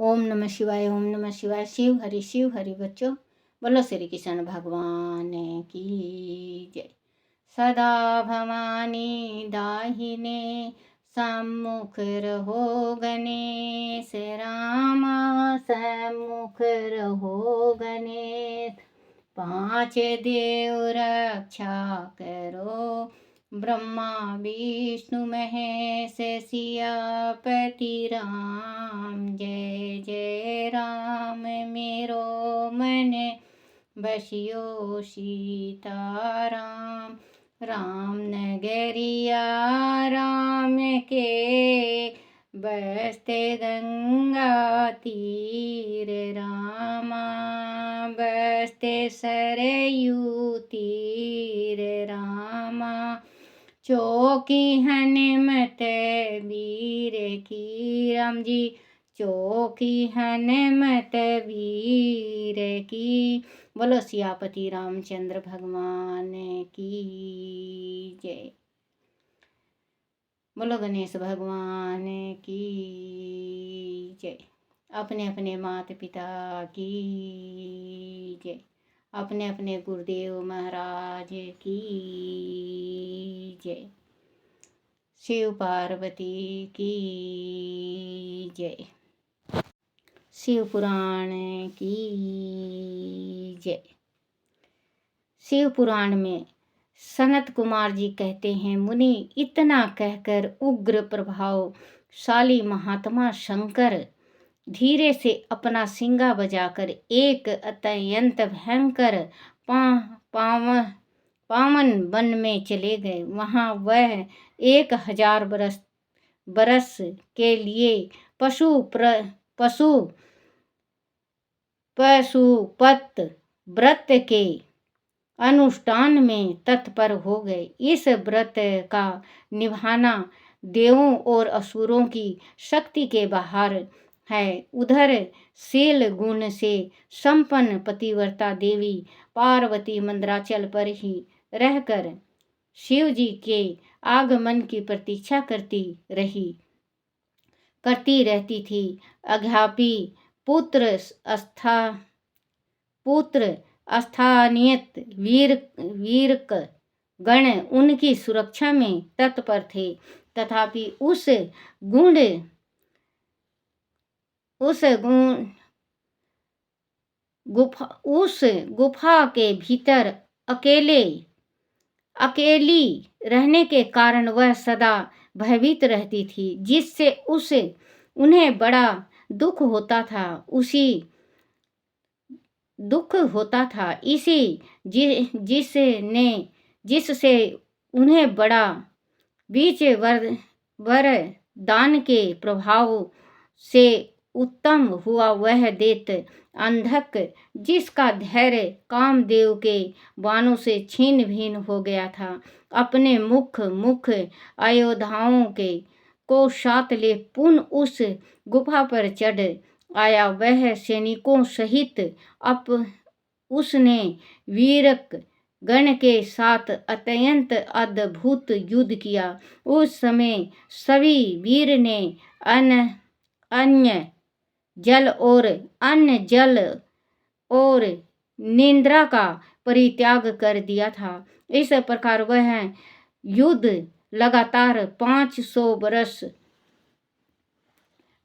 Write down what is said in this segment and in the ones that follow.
ओम नमः शिवाय, ओम नमः शिवाय। शिव हरि बच्चों, बोलो श्री कृष्ण भगवान की जय। सदा भवानी दाहिने सम्मुख रहो गणेश, रामा सम्मुख रहो गणेश। पांच देव रक्षा करो, ब्रह्मा विष्णु महेश सियापति राम। जय जय राम मेरो मन बसियो सीताराम। राम नगरिया राम के बसते गंगा तीर, रामा बसते सरयू तीर, रामा चौकी हनुमत वीर की। राम जी चौकी हनुमत वीर की। बोलो सियापति रामचंद्र भगवान की जय। बोलो गणेश भगवान की जय। अपने अपने माता पिता की जय। अपने अपने गुरुदेव महाराज की जय। शिव पार्वती की जय। शिव पुराण की जय। शिव पुराण में सनत कुमार जी कहते हैं, मुनि इतना कहकर उग्र प्रभावशाली महात्मा शंकर धीरे से अपना सिंगा बजाकर एक अत्यंत भयंकर पावन वन में चले गए। वहां वह 1000 बरस के लिए पशुपत व्रत के अनुष्ठान में तत्पर हो गए। इस व्रत का निभाना देवों और असुरों की शक्ति के बाहर है। उधर शील गुण से संपन्न पतिव्रता देवी पार्वती मंदराचल पर ही रहकर शिव जी के आगमन की प्रतीक्षा करती रहती थी। अज्ञापी पुत्र स्थानीय वीरक गण उनकी सुरक्षा में तत्पर थे, तथापि उस गुफा के भीतर अकेली रहने के कारण वह सदा भयभीत रहती थी, जिससे उन्हें बड़ा दुख होता था। जिससे उन्हें बड़ा बीच वरदान के प्रभाव से उत्तम हुआ वह दैत्य अंधक, जिसका धैर्य कामदेव के बाणों से छीन भिन्न हो गया था, अपने मुख अयोध्याओं को साथ ले पुनः उस गुफा पर चढ़ आया। वह सैनिकों सहित उसने वीरक गण के साथ अत्यंत अद्भुत युद्ध किया। उस समय सभी वीर ने अन्न जल और निद्रा का परित्याग कर दिया था। इस प्रकार वह युद्ध लगातार 500 बरस।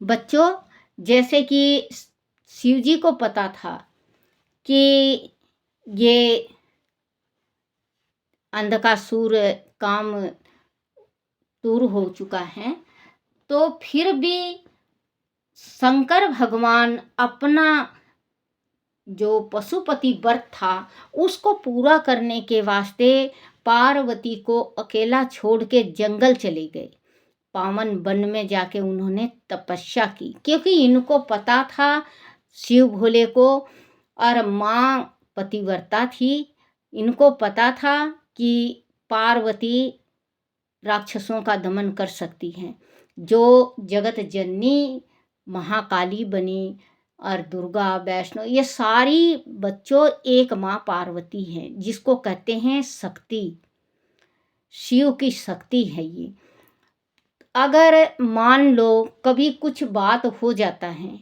बच्चों, जैसे कि शिव जी को पता था कि ये अंधकासुर काम दूर हो चुका है, तो फिर भी शंकर भगवान अपना जो पशुपति व्रत था उसको पूरा करने के वास्ते पार्वती को अकेला छोड़ के जंगल चले गए। पावन वन में जाके उन्होंने तपस्या की, क्योंकि इनको पता था शिव भोले को, और माँ पतिव्रता थी। इनको पता था कि पार्वती राक्षसों का दमन कर सकती हैं। जो जगत जननी महाकाली बनी और दुर्गा वैष्णो, ये सारी बच्चों एक माँ पार्वती है, जिसको कहते हैं शक्ति। शिव की शक्ति है ये। अगर मान लो कभी कुछ बात हो जाता है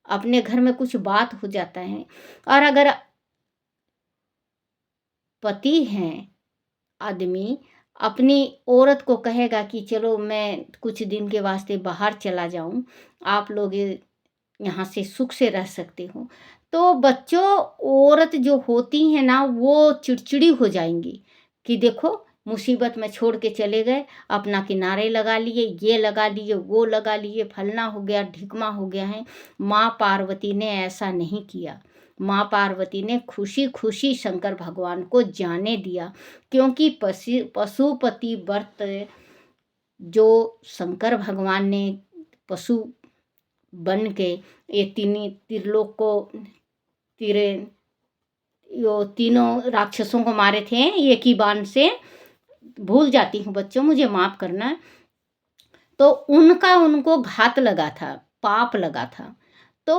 अपने घर में कुछ बात हो जाता है। और अगर पति हैं आदमी अपनी औरत को कहेगा कि चलो मैं कुछ दिन के वास्ते बाहर चला जाऊं, आप लोग यहाँ से सुख से रह सकते हो, तो बच्चों औरत जो होती है ना वो चिड़चिड़ी हो जाएंगी कि देखो मुसीबत में छोड़ के चले गए, अपना किनारे लगा लिए, ये लगा लिए, वो लगा लिए, फलना हो गया, ढिकमा हो गया है। माँ पार्वती ने ऐसा नहीं किया। माँ पार्वती ने खुशी खुशी शंकर भगवान को जाने दिया, क्योंकि पशुपति व्रत जो शंकर भगवान ने पशु बन के ये त्रिलोक को तिरे यो तीनों राक्षसों को मारे थे एक ही बाण से। भूल जाती हूँ बच्चों, मुझे माफ़ करना। तो उनका उनको घात लगा था, पाप लगा था। तो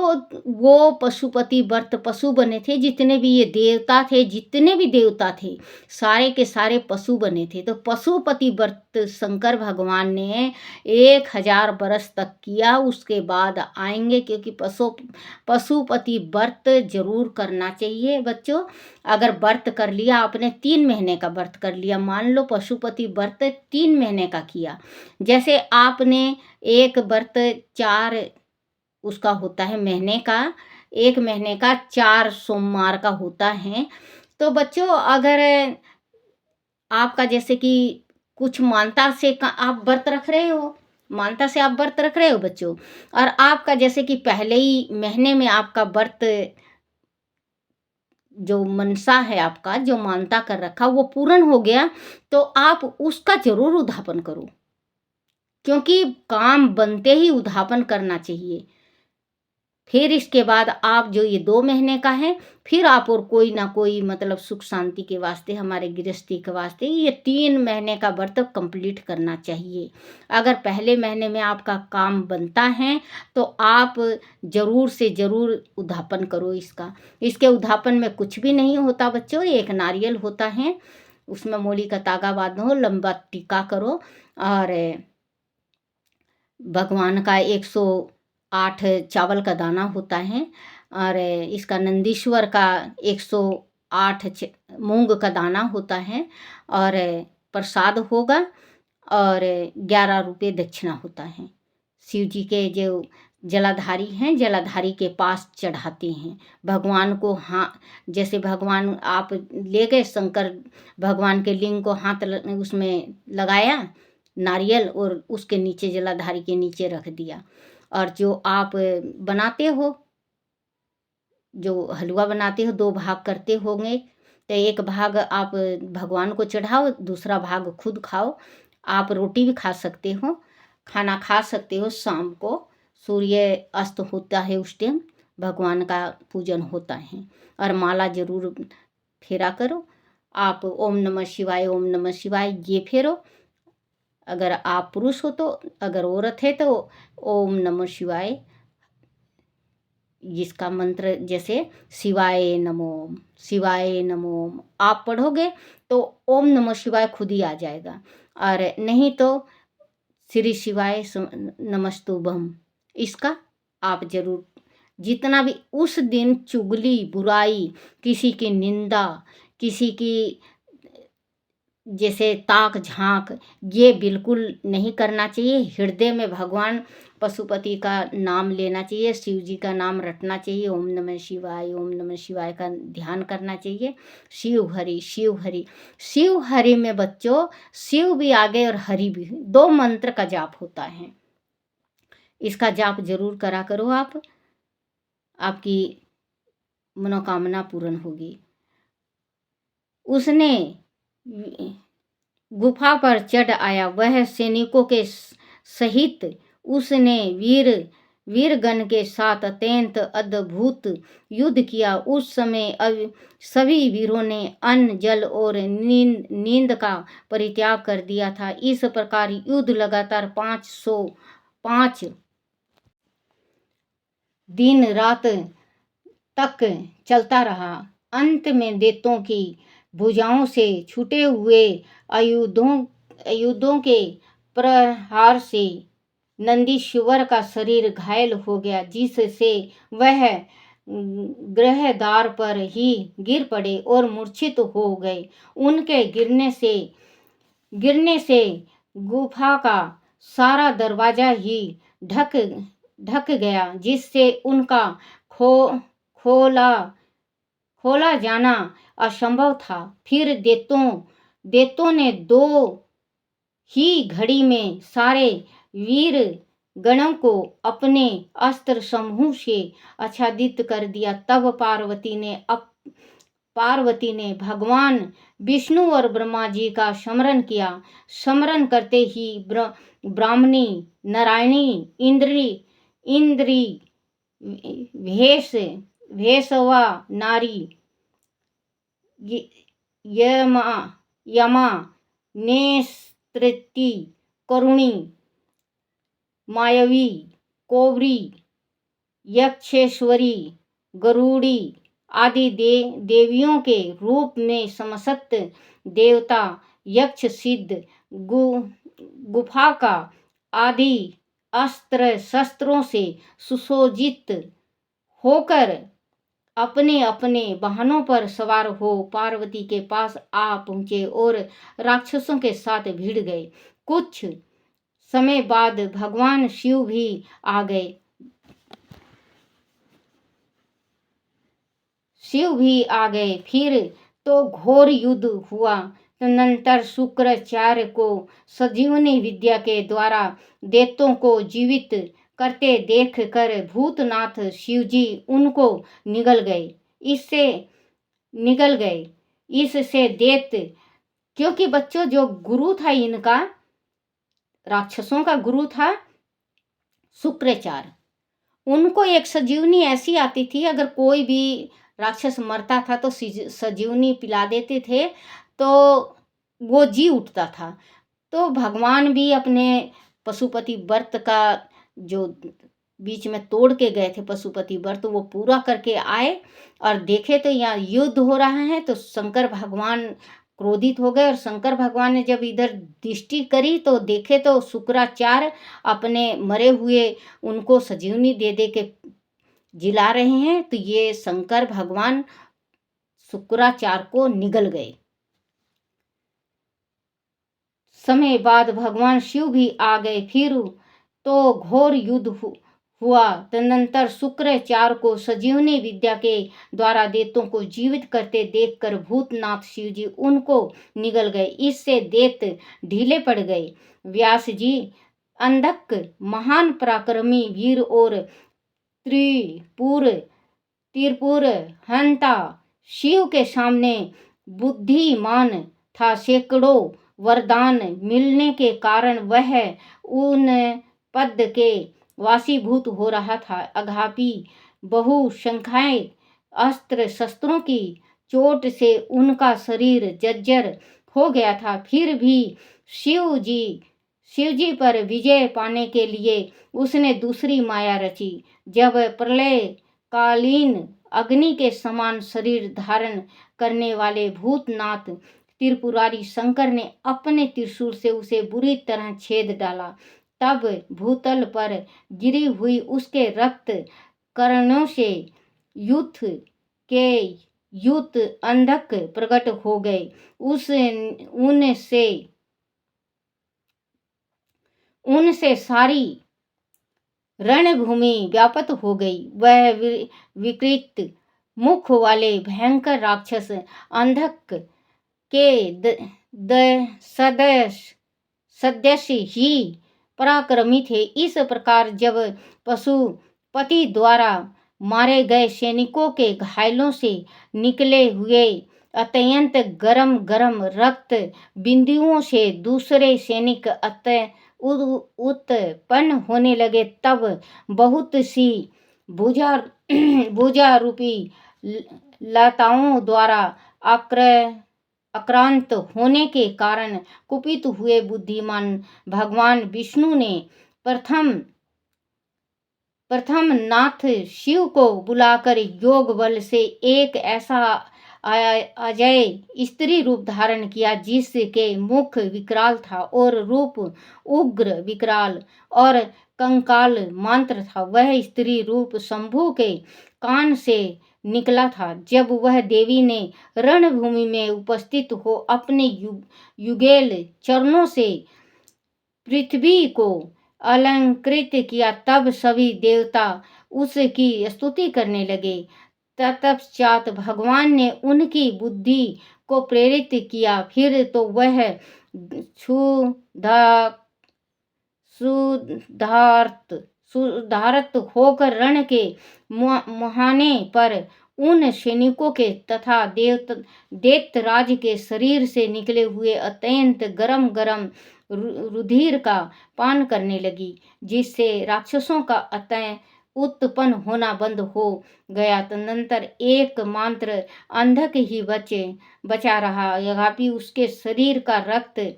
वो पशुपति व्रत पशु बने थे, जितने भी ये देवता थे, जितने भी देवता थे सारे के सारे पशु बने थे। तो पशुपति व्रत शंकर भगवान ने 1000 बरस तक किया, उसके बाद आएंगे, क्योंकि पशुपति व्रत जरूर करना चाहिए बच्चों। अगर व्रत कर लिया आपने, 3 महीने का व्रत कर लिया, मान लो पशुपति व्रत 3 महीने का किया, जैसे आपने एक व्रत 4 उसका होता है महीने का, 1 महीने का 4 सोमवार का होता है। तो बच्चों अगर आपका जैसे कि कुछ मानता से आप व्रत रख रहे हो, मानता से आप व्रत रख रहे हो बच्चों, और आपका जैसे कि पहले ही महीने में आपका व्रत जो मनसा है आपका, जो मानता कर रखा वो पूर्ण हो गया, तो आप उसका जरूर उद्यापन करो, क्योंकि काम बनते ही उद्यापन करना चाहिए। फिर इसके बाद आप जो ये 2 महीने का है, फिर आप और कोई ना कोई मतलब सुख शांति के वास्ते, हमारे गृहस्थी के वास्ते ये 3 महीने का व्रत कंप्लीट करना चाहिए। अगर पहले महीने में आपका काम बनता है तो आप ज़रूर से ज़रूर उद्यापन करो इसका। इसके उद्यापन में कुछ भी नहीं होता बच्चों, एक नारियल होता है, उसमें मूली का तागा बांधो, लंबा टीका करो, और भगवान का 108 चावल का दाना होता है, और इसका नंदीश्वर का 108 मूंग का दाना होता है, और प्रसाद होगा, और 11 रुपये दक्षिणा होता है। शिव जी के जो जलाधारी हैं, जलाधारी के पास चढ़ाते हैं भगवान को। हाँ, जैसे भगवान आप ले गए शंकर भगवान के लिंग को, हाथ उसमें लगाया नारियल, और उसके नीचे जलाधारी के नीचे रख दिया। और जो आप बनाते हो, जो हलवा बनाते हो, 2 भाग करते होंगे, तो एक भाग आप भगवान को चढ़ाओ, दूसरा भाग खुद खाओ। आप रोटी भी खा सकते हो, खाना खा सकते हो। शाम को सूर्य अस्त होता है, उस टाइम भगवान का पूजन होता है। और माला जरूर फेरा करो आप, ओम नमः शिवाय, ओम नमः शिवाय ये फेरो। अगर आप पुरुष हो तो, अगर औरत है तो ओम नमः शिवाय, जिसका मंत्र जैसे शिवाय नमो, शिवाय नमो आप पढ़ोगे तो ओम नमः शिवाय खुद ही आ जाएगा। और नहीं तो श्री शिवाय नमस्तुभम, इसका आप जरूर, जितना भी उस दिन चुगली बुराई, किसी की निंदा, किसी की जैसे ताक झांक, ये बिल्कुल नहीं करना चाहिए। हृदय में भगवान पशुपति का नाम लेना चाहिए, शिव जी का नाम रटना चाहिए, ओम नमः शिवाय, ओम नमः शिवाय का ध्यान करना चाहिए। शिव हरि, शिव हरि, शिव हरि में बच्चों शिव भी आगे और हरि भी, 2 मंत्र का जाप होता है। इसका जाप जरूर करा करो आप, आपकी मनोकामना पूर्ण होगी। उसने गुफा पर चढ़ आया, वह सैनिकों के सहित उसने वीरगण के साथ अत्यंत अद्भुत युद्ध किया। उस समय सभी वीरों ने अन्न जल और नींद का परित्याग कर दिया था। इस प्रकार युद्ध लगातार 505 दिन रात तक चलता रहा। अंत में दैत्यों की भुजाओं से छूटे हुए आयुधों के प्रहार से नंदीश्वर का शरीर घायल हो गया, जिससे वह गृहद्वार पर ही गिर पड़े और मूर्छित हो गए। उनके गिरने से गुफा का सारा दरवाजा ही ढक गया, जिससे उनका खोला खोला जाना असंभव था। फिर देवों ने दो ही घड़ी में सारे वीर गणों को अपने अस्त्र समूह से आच्छादित कर दिया। तब पार्वती ने भगवान विष्णु और ब्रह्मा जी का स्मरण किया। स्मरण करते ही ब्राह्मणी, नारायणी, इंद्री भेषवा नारी, यमा, नेस्त्री, करुणी, मायावी, कौरवी, यक्षेश्वरी, गरुड़ी आदि देवियों के रूप में समस्त देवता यक्ष सिद्ध गुफा का आदि अस्त्र शस्त्रों से सुसज्जित होकर अपने अपने वाहनों पर सवार हो पार्वती के पास आ पहुंचे और राक्षसों के साथ भिड़ गए। कुछ समय बाद भगवान शिव भी आ गए। फिर तो घोर युद्ध हुआ। तदनंतर शुक्राचार्य को संजीवनी विद्या के द्वारा दैत्यों को जीवित करते देख कर भूतनाथ शिवजी उनको निगल गए। इससे दैत्य, क्योंकि बच्चों जो गुरु था इनका, राक्षसों का गुरु था शुक्राचार्य, उनको एक संजीवनी ऐसी आती थी, अगर कोई भी राक्षस मरता था तो संजीवनी पिला देते थे तो वो जी उठता था। तो भगवान भी अपने पशुपति व्रत का जो बीच में तोड़ के गए थे पशुपति व्रत, वो पूरा करके आए और देखे तो यहाँ युद्ध हो रहा है। तो शंकर भगवान क्रोधित हो गए और शंकर भगवान ने जब इधर दृष्टि करी तो देखे तो शुक्राचार्य अपने मरे हुए उनको संजीवनी दे दे के जिला रहे हैं। तो ये शंकर भगवान शुक्राचार्य को निगल गए। समय बाद भगवान शिव भी आ गए। फिर तो घोर युद्ध हुआ। तदनंतर शुक्राचार्य को संजीवनी विद्या के द्वारा दैत्यों को जीवित करते देखकर भूतनाथ शिवजी उनको निगल गए। इससे दैत्य ढीले पड़ गए। व्यास जी अंधक महान पराक्रमी वीर और त्रिपुर हंता शिव के सामने बुद्धिमान था। सैकड़ों वरदान मिलने के कारण वह उन पद के वासीभूत हो रहा था। अघापी बहुसंख्याएं अस्त्र शस्त्रों की चोट से उनका शरीर जर्जर हो गया था। फिर भी शिवजी पर विजय पाने के लिए उसने दूसरी माया रची। जब प्रलय कालीन अग्नि के समान शरीर धारण करने वाले भूतनाथ त्रिपुरारी शंकर ने अपने त्रिशूल से उसे बुरी तरह छेद डाला, तब भूतल पर गिरी हुई उसके रक्त कणों से युत अंधक प्रकट हो गए। उनसे सारी रणभूमि व्याप्त हो गई। वह विकृत मुख वाले भयंकर राक्षस अंधक के सदस्य ही पराक्रमी थे। इस प्रकार जब पशुपति द्वारा मारे गए सैनिकों के घायलों से निकले हुए अत्यंत गरम रक्त बिंदुओं से दूसरे सैनिक उत्पन्न होने लगे, तब बहुत सी भुजा रूपी लताओं द्वारा आक्रांत होने के कारण कुपित हुए बुद्धिमान भगवान विष्णु ने प्रथम नाथ शिव को बुलाकर योग बल से एक ऐसा अजय स्त्री रूप धारण किया, जिसके मुख विकराल था और रूप उग्र विकराल और कंकाल मंत्र था, वह स्त्री रूप शंभु के कान से निकला था। जब वह देवी ने रणभूमि में उपस्थित हो अपने युगेल चरणों से पृथ्वी को अलंकृत किया, तब सभी देवता उसकी स्तुति करने लगे। तत्पश्चात भगवान ने उनकी बुद्धि को प्रेरित किया। फिर तो वह क्षुधा सुधार्त होकर रण के मुहाने पर उन सैनिकों के तथा दैत्यराज के शरीर से निकले हुए अत्यंत गरम गरम रुधिर का पान करने लगी, जिससे राक्षसों का अत्यंत उत्पन्न होना बंद हो गया। तदनंतर एकमात्र अंधक ही बचा रहा, यद्यपि उसके शरीर का रक्त।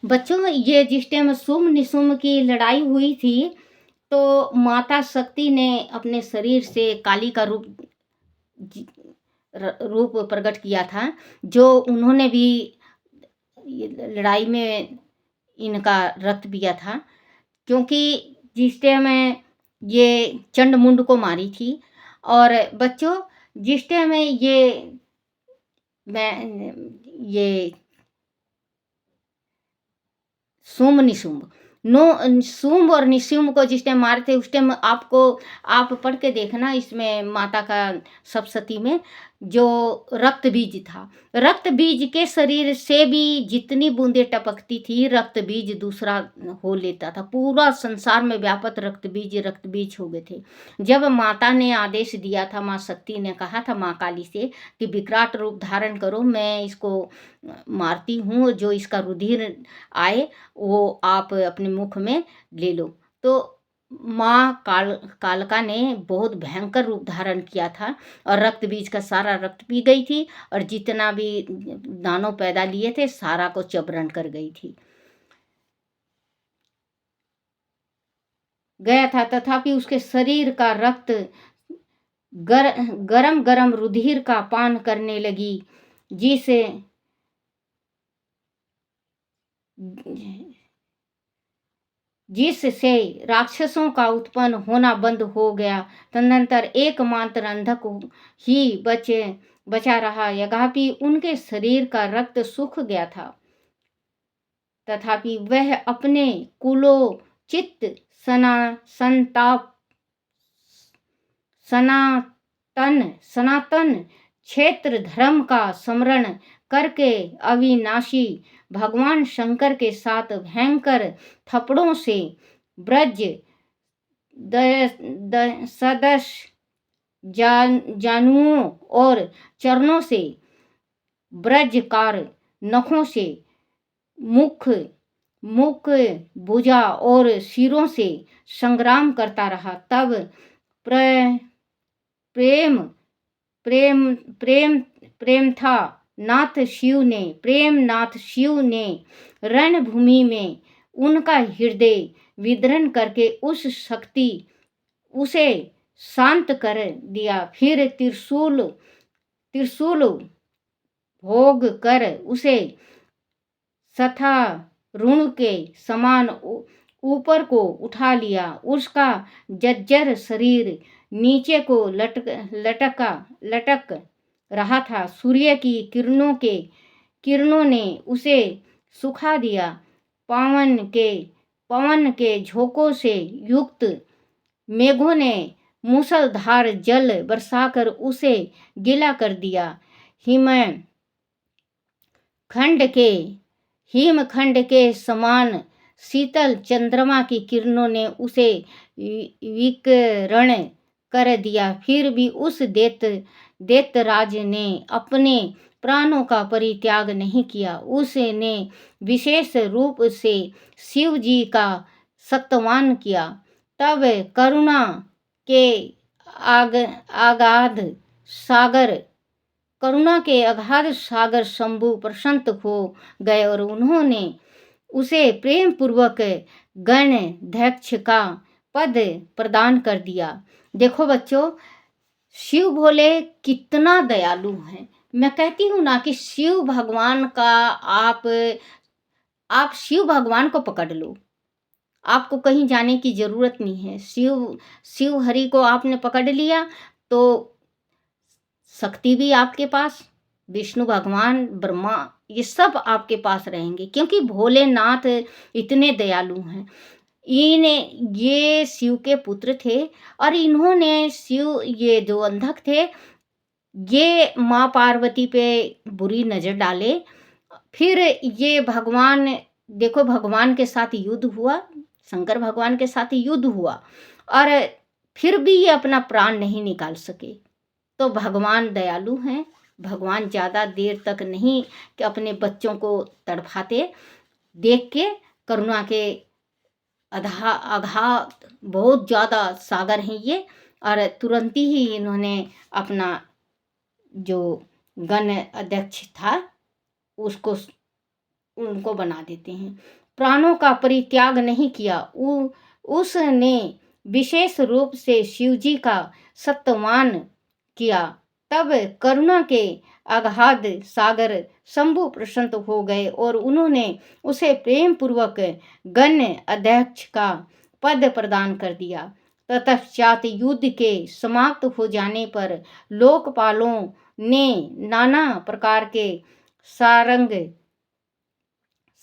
बच्चों, ये जिस टाइम शुंभ निशुंभ की लड़ाई हुई थी, तो माता शक्ति ने अपने शरीर से काली का रूप प्रकट किया था, जो उन्होंने भी लड़ाई में इनका रक्त पिया था, क्योंकि जिस टाइम ये चंडमुंड को मारी थी। और बच्चों, जिस टाइम ये शुंभ निशुंभ शुंभ और निशुंभ को जिस टाइम मारते, उस टाइम आप पढ़ के देखना, इसमें माता का सप्तशती में जो रक्त बीज था, रक्त बीज के शरीर से भी जितनी बूंदें टपकती थी, रक्त बीज दूसरा हो लेता था। पूरा संसार में व्यापक रक्त बीज हो गए थे। जब माता ने आदेश दिया था, माँ शक्ति ने कहा था माँ काली से कि विकराट रूप धारण करो, मैं इसको मारती हूँ, जो इसका रुधिर आए वो आप अपने मुख में ले लो। तो माँ कालका ने बहुत भयंकर रूप धारण किया था और रक्त बीज का सारा रक्त पी गई थी, और जितना भी दानव पैदा लिए थे सारा को चबरण कर गई थी, गया था। तथापि उसके शरीर का रक्त गरम गरम रुधिर का पान करने लगी, जिससे राक्षसों का उत्पन्न होना बंद हो गया। तदनंतर एकमात्र अंधक ही बचा रहा, यद्यपि उनके शरीर का रक्त सूख गया था, तथापि वह अपने कुलोचित सनातन क्षेत्र धर्म का स्मरण करके अविनाशी भगवान शंकर के साथ भयंकर थप्पड़ों से ब्रज सदस्य जानुओं और चरणों से ब्रजकार नखों से मुख भुजा और सिरों से संग्राम करता रहा। तब प्रेमनाथ शिव ने रणभूमि में उनका हृदय विदरण करके उसे शांत कर दिया। फिर त्रिशूल भोग कर उसे सथारुण के समान ऊपर को उठा लिया। उसका जर्जर शरीर नीचे को लटक रहा था। सूर्य की किरणों ने उसे सुखा दिया। पवन के झोंकों से युक्त मेघों ने मूसलधार जल बरसाकर उसे गीला कर दिया। हिमखंड के समान शीतल चंद्रमा की किरणों ने उसे विकिरण कर दिया। फिर भी उस दैत्यराज ने अपने प्राणों का परित्याग नहीं किया। उसने विशेष रूप से शिव जी का सत्कार किया। तब करुणा के अगाध सागर शंभु प्रसन्न हो गए और उन्होंने उसे प्रेम पूर्वक गणाध्यक्ष का पद प्रदान कर दिया। देखो बच्चों, शिव भोले कितना दयालु हैं। मैं कहती हूँ ना कि शिव भगवान का आप शिव भगवान को पकड़ लो, आपको कहीं जाने की ज़रूरत नहीं है। शिव हरि को आपने पकड़ लिया तो शक्ति भी आपके पास, विष्णु भगवान, ब्रह्मा, ये सब आपके पास रहेंगे, क्योंकि भोलेनाथ इतने दयालु हैं। ये शिव के पुत्र थे और इन्होंने ये जो अंधक थे, ये माँ पार्वती पे बुरी नज़र डाले। फिर ये देखो भगवान के साथ युद्ध हुआ, शंकर भगवान के साथ युद्ध हुआ और फिर भी ये अपना प्राण नहीं निकाल सके। तो भगवान दयालु हैं, भगवान ज़्यादा देर तक नहीं कि अपने बच्चों को तड़पाते। देख के करुणा के अगाध बहुत ज़्यादा सागर हैं ये, और तुरंत ही इन्होंने अपना जो गण अध्यक्ष था उसको उनको बना देते हैं। प्राणों का परित्याग नहीं किया। उसने विशेष रूप से शिवजी का सत्मान किया। तब करुणा के अगाध सागर शंभु प्रसन्न हो गए और उन्होंने उसे प्रेम पूर्वक गण अध्यक्ष का पद प्रदान कर दिया। तत्पश्चात युद्ध के समाप्त हो जाने पर लोकपालों ने नाना प्रकार के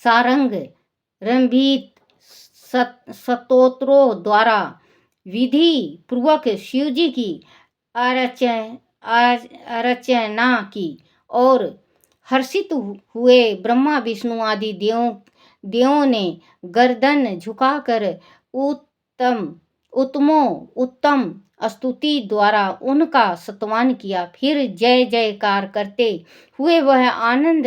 सारंग रंभीत स्तोत्रों द्वारा विधि पूर्वक शिवजी की अर्चना की और हर्षित हुए ब्रह्मा विष्णु आदि देवों ने गर्दन झुकाकर उत्तम स्तुति द्वारा उनका सम्मान किया। फिर जय जयकार करते हुए वह आनंद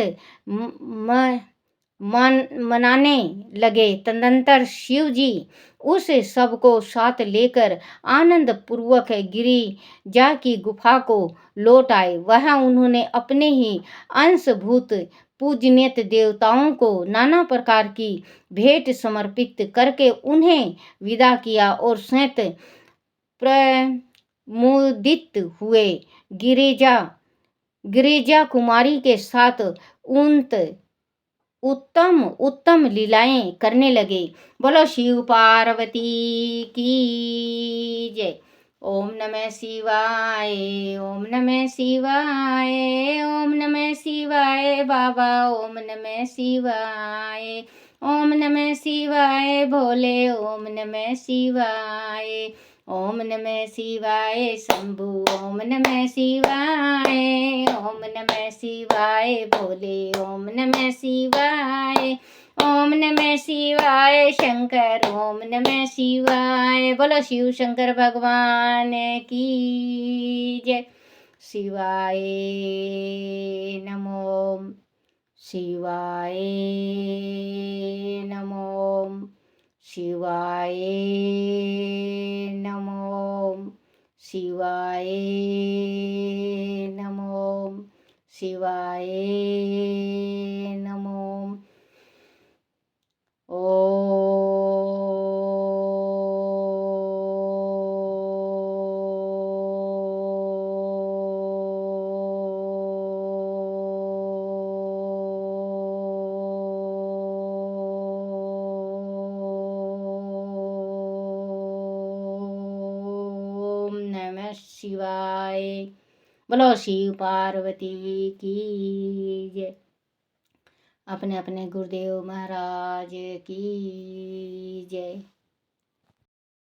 मनाने लगे। तदनंतर शिव जी उस सब को साथ लेकर आनंद पूर्वक गिरिजा की गुफा को लौट आए। वहां उन्होंने अपने ही अंशभूत पूजनीय देवताओं को नाना प्रकार की भेंट समर्पित करके उन्हें विदा किया और स्वयं प्रमुदित हुए गिरिजा कुमारी के साथ उत्तम लीलाएं करने लगे। बोलो शिव पार्वती की जय। ओम नमः शिवाय, ओम नमः शिवाय, ओम नमः शिवाय बाबा, ओम नमः शिवाय, ओम नमः शिवाय भोले, ओम नमः शिवाय, ओम नमः शिवाय शंभु, ओम नमः शिवाय, ओम नमः शिवाय भोले, ओम नमः शिवाय, ओम नमः शिवाय शंकर, ओम नमः शिवाय। बोलो शिव शंकर भगवान की जय। शिवाय नमो, शिवाय नमो, शिवाय नमो, शिवाय नमो, शिवाय नमो। ओम नमः शिवाय। बोलो शिव पार्वती की जय। अपने अपने गुरुदेव महाराज की जय।